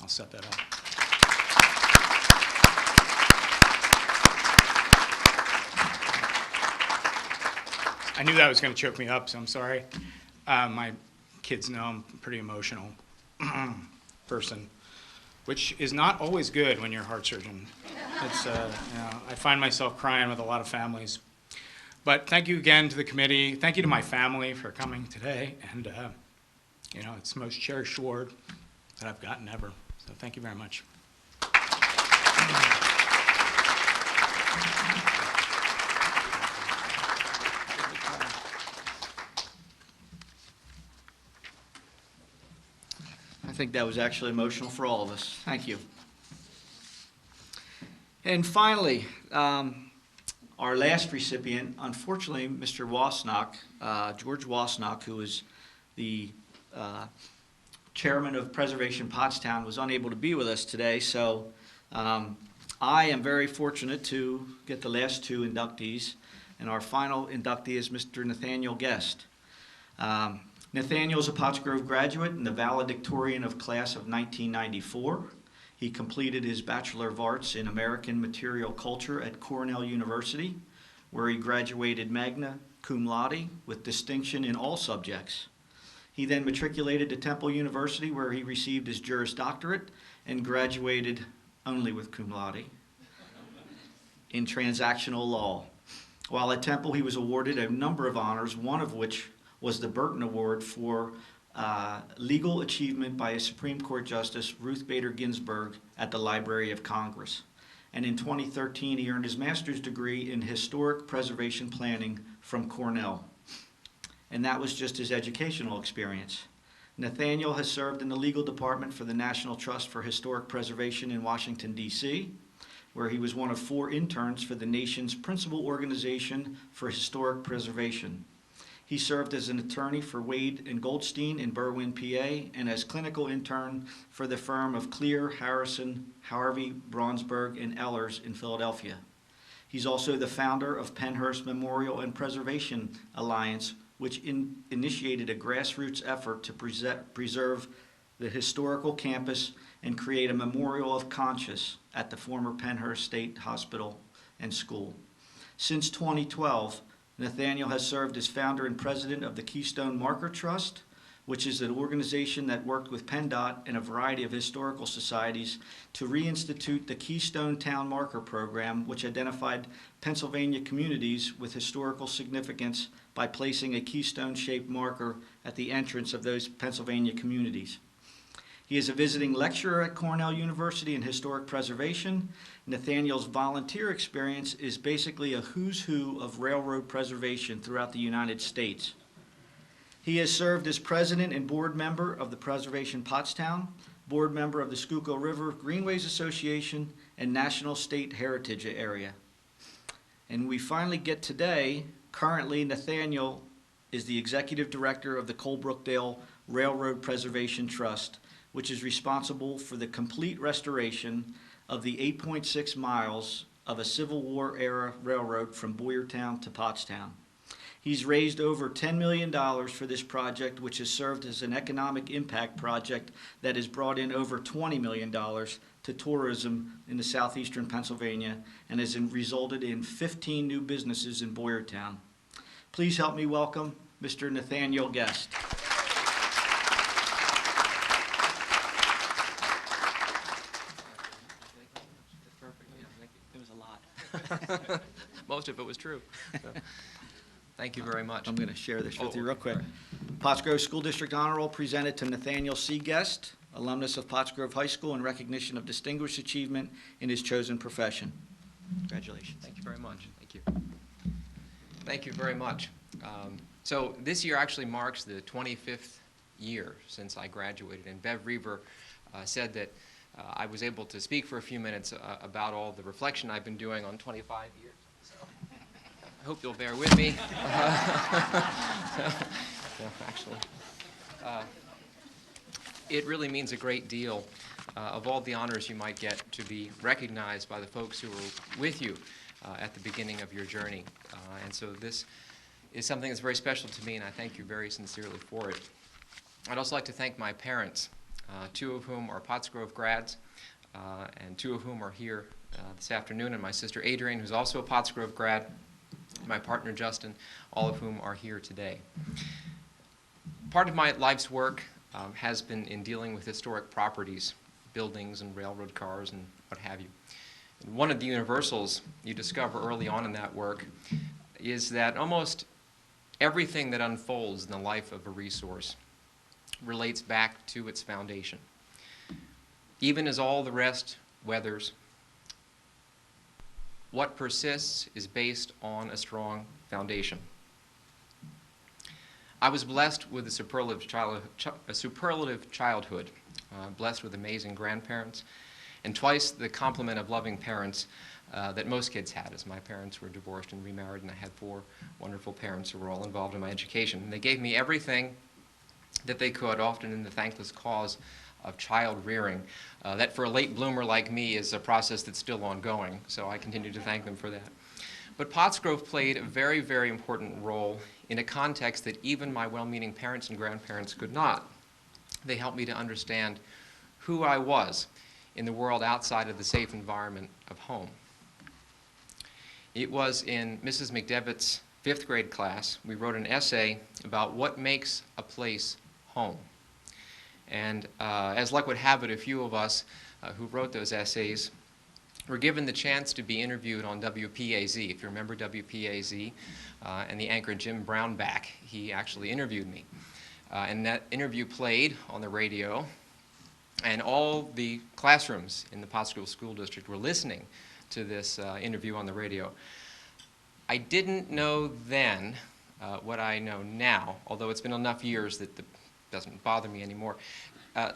I'll set that up. I knew that was going to choke me up, so I'm sorry. My kids know I'm a pretty emotional person, which is not always good when you're a heart surgeon. It's, you know, I find myself crying with a lot of families. But thank you again to the committee. Thank you to my family for coming today. And, you know, it's the most cherished award that I've gotten ever. So thank you very much. think that was actually emotional for all of us. Thank you. And finally, our last recipient, unfortunately, Mr. Wasnock, George Wasnock, who is the chairman of Preservation Pottstown, was unable to be with us today. So I am very fortunate to get the last two inductees. And our final inductee is Mr. Nathaniel Guest. Nathaniel is a Pottsgrove graduate and the valedictorian of class of 1994. He completed his Bachelor of Arts in American Material Culture at Cornell University, where he graduated magna cum laude with distinction in all subjects. He then matriculated to Temple University, where he received his Juris Doctorate and graduated only with cum laude in transactional law. While at Temple, he was awarded a number of honors, one of which was the Burton Award for legal achievement by a Supreme Court Justice, Ruth Bader Ginsburg, at the Library of Congress. And in 2013, he earned his master's degree in historic preservation planning from Cornell. And that was just his educational experience. Nathaniel has served in the legal department for the National Trust for Historic Preservation in Washington, D.C., where he was one of 4 interns for the nation's principal organization for historic preservation. He served as an attorney for Wade and Goldstein in Berwyn, PA, and as clinical intern for the firm of Clear, Harrison, Harvey, Braunsberg, and Ehlers in Philadelphia. He's also the founder of Pennhurst Memorial and Preservation Alliance, which initiated a grassroots effort to preserve the historical campus and create a memorial of conscience at the former Pennhurst State Hospital and School. Since 2012, Nathaniel has served as founder and president of the Keystone Marker Trust, which is an organization that worked with PennDOT and a variety of historical societies to reinstitute the Keystone Town Marker Program, which identified Pennsylvania communities with historical significance by placing a keystone-shaped marker at the entrance of those Pennsylvania communities. He is a visiting lecturer at Cornell University in historic preservation. Nathaniel's volunteer experience is basically a who's who of railroad preservation throughout the United States. He has served as president and board member of the Preservation Pottstown, board member of the Schuylkill River Greenways Association, and National State Heritage Area. And we finally get today, currently Nathaniel is the executive director of the Colebrookdale Railroad Preservation Trust, which is responsible for the complete restoration of the 8.6 miles of a Civil War-era railroad from Boyertown to Pottstown. He's raised over $10 million for this project, which has served as an economic impact project that has brought in over $20 million to tourism in the southeastern Pennsylvania and has resulted in 15 new businesses in Boyertown. Please help me welcome Mr. Nathaniel Guest. Most of it was true. So, thank you very much. I'm going to share this with you Oh, real quick. all Pottsgrove School District Honor Roll presented to Nathaniel C. Guest, alumnus of Pottsgrove High School, in recognition of distinguished achievement in his chosen profession. Congratulations. Thank you very much. Thank you. Thank you very much. So this year actually marks the 25th year since I graduated, and Bev Reaver said that I was able to speak for a few minutes about all the reflection I've been doing on 25 years. So I hope you'll bear with me. Actually, it really means a great deal of all the honors you might get to be recognized by the folks who were with you at the beginning of your journey. And so this is something that's very special to me, and I thank you very sincerely for it. I'd also like to thank my parents, 2 of whom are Pottsgrove grads, and 2 of whom are here this afternoon, and my sister Adrienne, who's also a Pottsgrove grad, my partner Justin, all of whom are here today. Part of my life's work has been in dealing with historic properties, buildings and railroad cars and what have you. And one of the universals you discover early on in that work is that almost everything that unfolds in the life of a resource relates back to its foundation. Even as all the rest weathers, what persists is based on a strong foundation. I was blessed with a superlative childhood. blessed with amazing grandparents, and twice the complement of loving parents that most kids had, as my parents were divorced and remarried, and I had 4 wonderful parents who were all involved in my education. And they gave me everything that they could, often in the thankless cause of child rearing. That for a late bloomer like me is a process that's still ongoing, so I continue to thank them for that. But Pottsgrove played a very, very important role in a context that even my well-meaning parents and grandparents could not. They helped me to understand who I was in the world outside of the safe environment of home. It was in Mrs. McDevitt's 5th grade class, we wrote an essay about what makes a place home. And as luck would have it, a few of us who wrote those essays were given the chance to be interviewed on WPAZ. If you remember WPAZ, and the anchor Jim Brownback, he actually interviewed me. And that interview played on the radio, and all the classrooms in the Pottsgrove School District were listening to this interview on the radio. I didn't know then what I know now, although it's been enough years that it doesn't bother me anymore.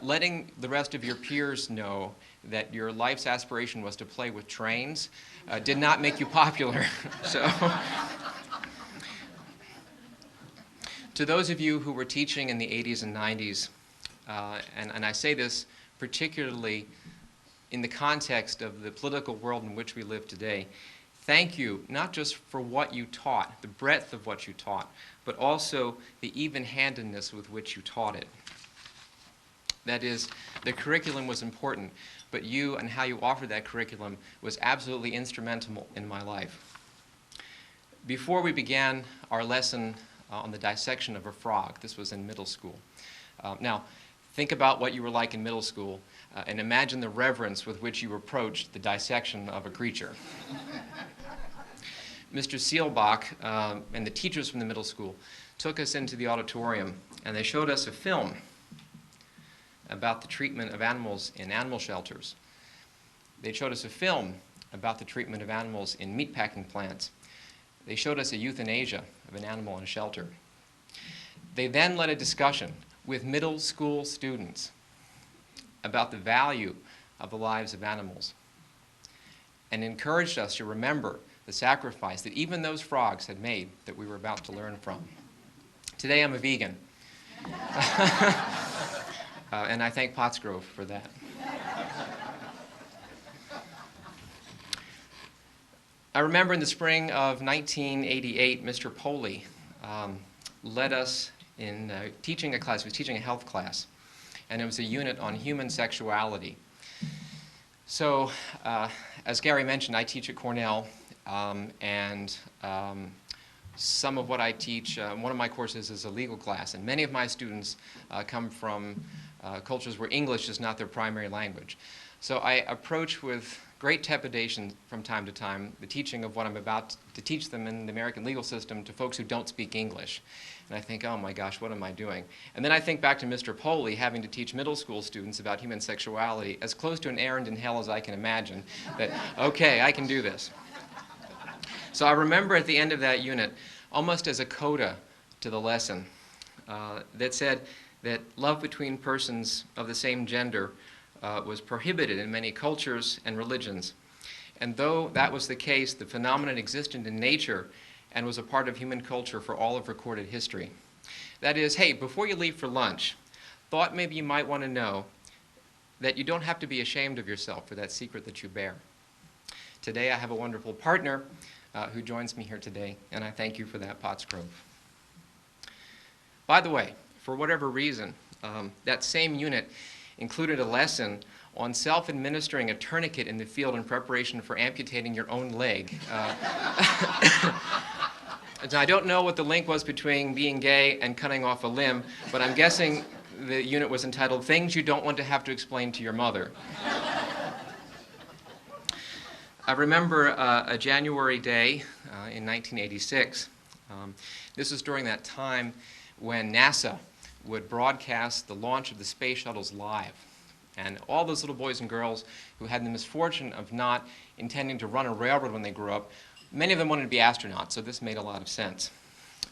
Letting the rest of your peers know that your life's aspiration was to play with trains did not make you popular. So, to those of you who were teaching in the 80s and 90s, and I say this particularly in the context of the political world in which we live today, thank you not just for what you taught, the breadth of what you taught, but also the even-handedness with which you taught it. That is, the curriculum was important, but you and how you offered that curriculum was absolutely instrumental in my life. Before we began our lesson on the dissection of a frog, this was in middle school. Now, think about what you were like in middle school, and imagine the reverence with which you approached the dissection of a creature. Mr. Seelbach and the teachers from the middle school took us into the auditorium, and they showed us a film about the treatment of animals in animal shelters. They showed us a film about the treatment of animals in meatpacking plants. They showed us a euthanasia of an animal in a shelter. They then led a discussion with middle school students about the value of the lives of animals and encouraged us to remember the sacrifice that even those frogs had made that we were about to learn from. Today I'm a vegan. And I thank Pottsgrove for that. I remember in the spring of 1988, Mr. Poley led us in teaching a class. He was teaching a health class, and it was a unit on human sexuality. So, as Gary mentioned, I teach at Cornell, and some of what I teach, one of my courses is a legal class, and many of my students come from cultures where English is not their primary language. So I approach with great trepidation from time to time the teaching of what I'm about to teach them in the American legal system to folks who don't speak English. And I think, oh my gosh, what am I doing? And then I think back to Mr. Poley having to teach middle school students about human sexuality, as close to an errand in hell as I can imagine, that, okay, I can do this. So I remember at the end of that unit, almost as a coda to the lesson, that said that love between persons of the same gender was prohibited in many cultures and religions. And though that was the case, the phenomenon existed in nature and was a part of human culture for all of recorded history. That is, hey, before you leave for lunch, thought maybe you might want to know that you don't have to be ashamed of yourself for that secret that you bear. Today I have a wonderful partner who joins me here today, and I thank you for that, Pottsgrove. By the way, for whatever reason, that same unit included a lesson on self-administering a tourniquet in the field in preparation for amputating your own leg. I don't know what the link was between being gay and cutting off a limb, but I'm guessing the unit was entitled Things You Don't Want to Have to Explain to Your Mother. I remember a January day in 1986. This was during that time when NASA would broadcast the launch of the space shuttles live. And all those little boys and girls who had the misfortune of not intending to run a railroad when they grew up, many of them wanted to be astronauts, so this made a lot of sense.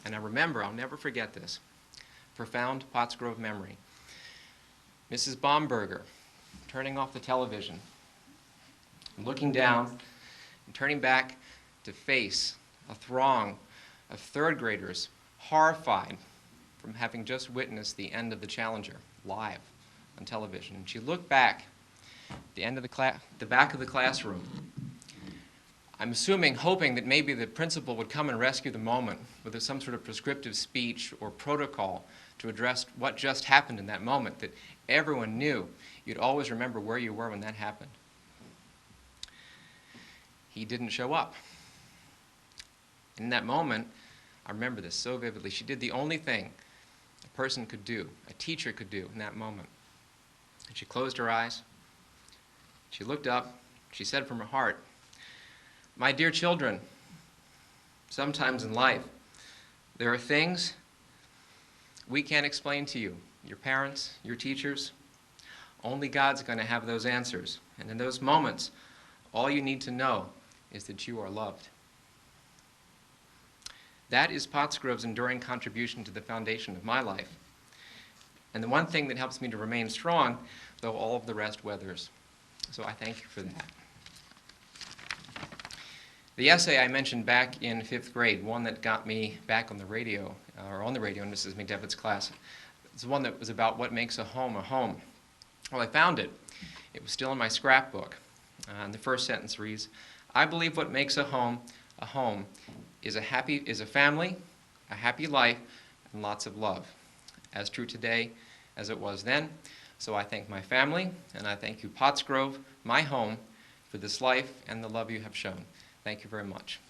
And I remember, I'll never forget this, profound Pottsgrove memory. Mrs. Baumberger turning off the television, looking down, and turning back to face a throng of third graders horrified from having just witnessed the end of the Challenger live on television. And she looked back at the end of the back of the classroom. I'm assuming, hoping that maybe the principal would come and rescue the moment with some sort of prescriptive speech or protocol to address what just happened in that moment, that everyone knew you'd always remember where you were when that happened. He didn't show up. In that moment, I remember this so vividly. She did the only thing a person could do, a teacher could do in that moment. And she closed her eyes. She looked up. She said from her heart, "My dear children, sometimes in life, there are things we can't explain to you, your parents, your teachers. Only God's going to have those answers. And in those moments, all you need to know is that you are loved." That is Pottsgrove's enduring contribution to the foundation of my life, and the one thing that helps me to remain strong, though all of the rest weathers. So I thank you for that. The essay I mentioned back in 5th grade, one that got me back on the radio, in Mrs. McDevitt's class, it's one that was about what makes a home a home. Well, I found it. It was still in my scrapbook. And the first sentence reads, "I believe what makes a home is a family, a happy life, and lots of love. As true today as it was then. So I thank my family, and I thank you, Pottsgrove, my home, for this life and the love you have shown. Thank you very much."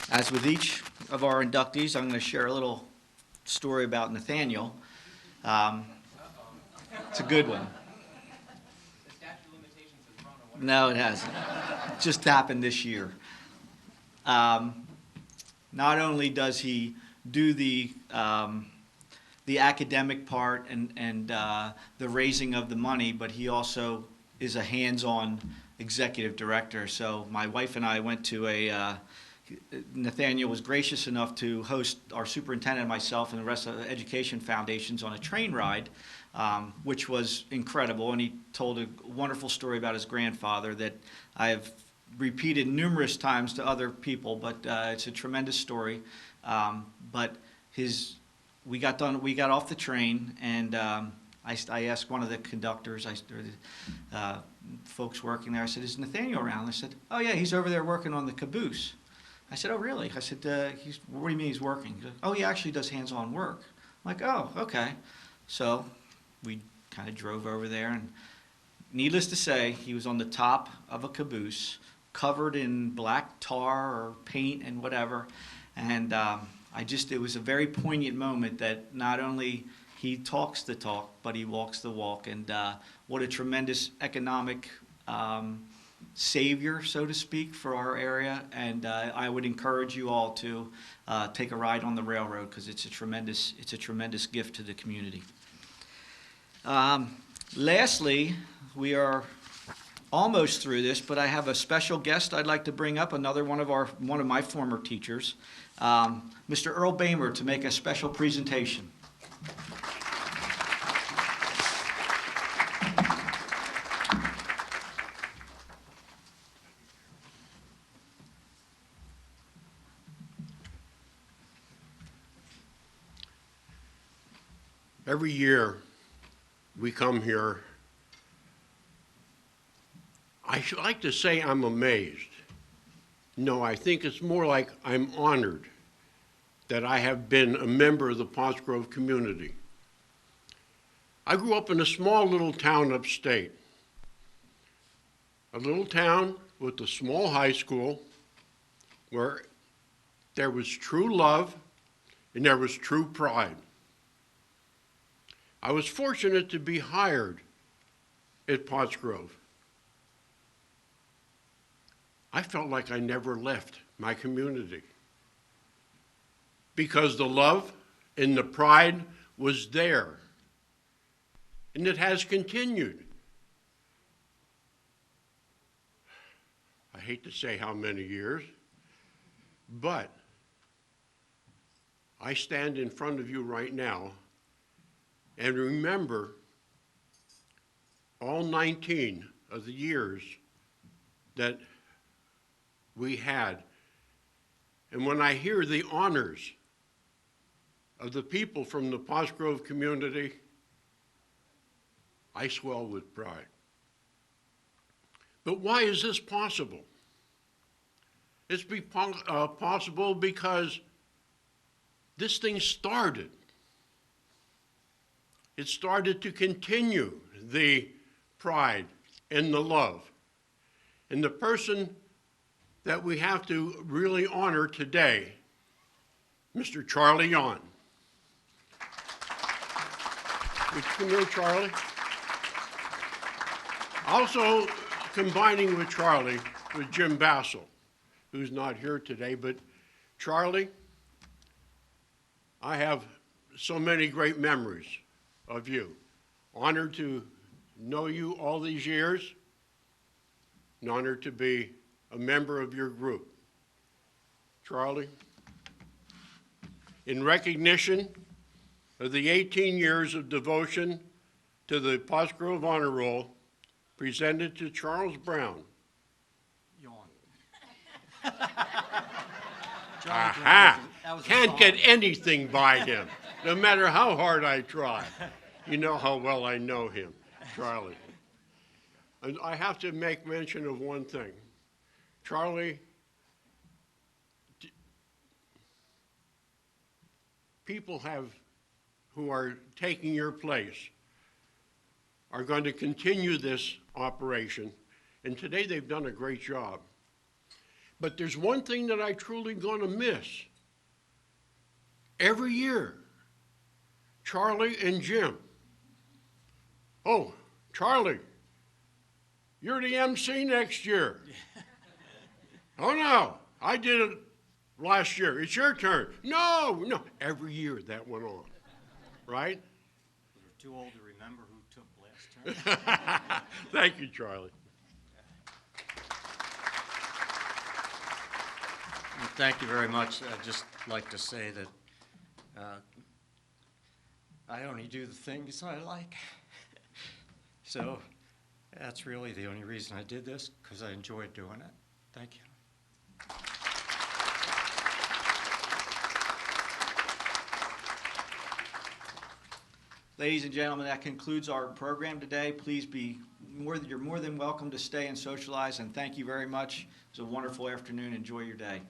As with each of our inductees, I'm going to share a little story about Nathaniel. It's a good one. The statute of limitations has run on what? No, it hasn't. It just happened this year. Not only does he do the academic part and the raising of the money, but he also is a hands-on executive director. So my wife and I went to Nathaniel was gracious enough to host our superintendent and myself and the rest of the education foundations on a train ride, which was incredible. And he told a wonderful story about his grandfather that I have repeated numerous times to other people, but it's a tremendous story. We got off the train, and I asked one of the conductors, folks working there, I said, "Is Nathaniel around?" They said, "Oh yeah, he's over there working on the caboose." I said, "Oh really?" I said, "What do you mean he's working?" He goes, "Oh, he actually does hands-on work." I'm like, "Oh, okay." So we kind of drove over there, and needless to say, he was on the top of a caboose, covered in black tar or paint and whatever, and it was a very poignant moment that not only he talks the talk, but he walks the walk, and what a tremendous economic savior, so to speak, for our area. And I would encourage you all to take a ride on the railroad, because it's a tremendous gift to the community. Lastly, we are almost through this, but I have a special guest I'd like to bring up, another one of my former teachers, Mr. Earl Bamer, to make a special presentation. Every year we come here, I should like to say I'm amazed. No, I think it's more like I'm honored that I have been a member of the Pottsgrove community. I grew up in a small little town upstate. A little town with a small high school where there was true love and there was true pride. I was fortunate to be hired at Pottsgrove. I felt like I never left my community because the love and the pride was there. And it has continued. I hate to say how many years, but I stand in front of you right now and remember all 19 of the years that we had. And when I hear the honors of the people from the Pottsgrove community, I swell with pride. But why is this possible? It's possible because this thing started. It started to continue the pride and the love. And the person that we have to really honor today, Mr. Charlie Yon. Would you come here, Charlie? Also combining with Charlie was Jim Bassel, who's not here today, but Charlie, I have so many great memories of you. Honored to know you all these years, and honored to be a member of your group. Charlie, in recognition of the 18 years of devotion to the Pottsgrove Honor Roll presented to Charles Brown. Aha! Can't get anything by him, no matter how hard I try. You know how well I know him, Charlie. And I have to make mention of one thing. Charlie, people who are taking your place are going to continue this operation, and today they've done a great job. But there's one thing that I truly going to miss. Every year, Charlie and Jim. Oh, Charlie, you're the MC next year. Oh no, I did it last year. It's your turn. No. Every year that went on, right? We're too old to remember who took last turn. Thank you, Charlie. Thank you very much. I'd just like to say that I only do the things I like. So that's really the only reason I did this, because I enjoyed doing it. Thank you. Ladies and gentlemen, that concludes our program today. Please you're more than welcome to stay and socialize, and thank you very much. It was a wonderful afternoon. Enjoy your day.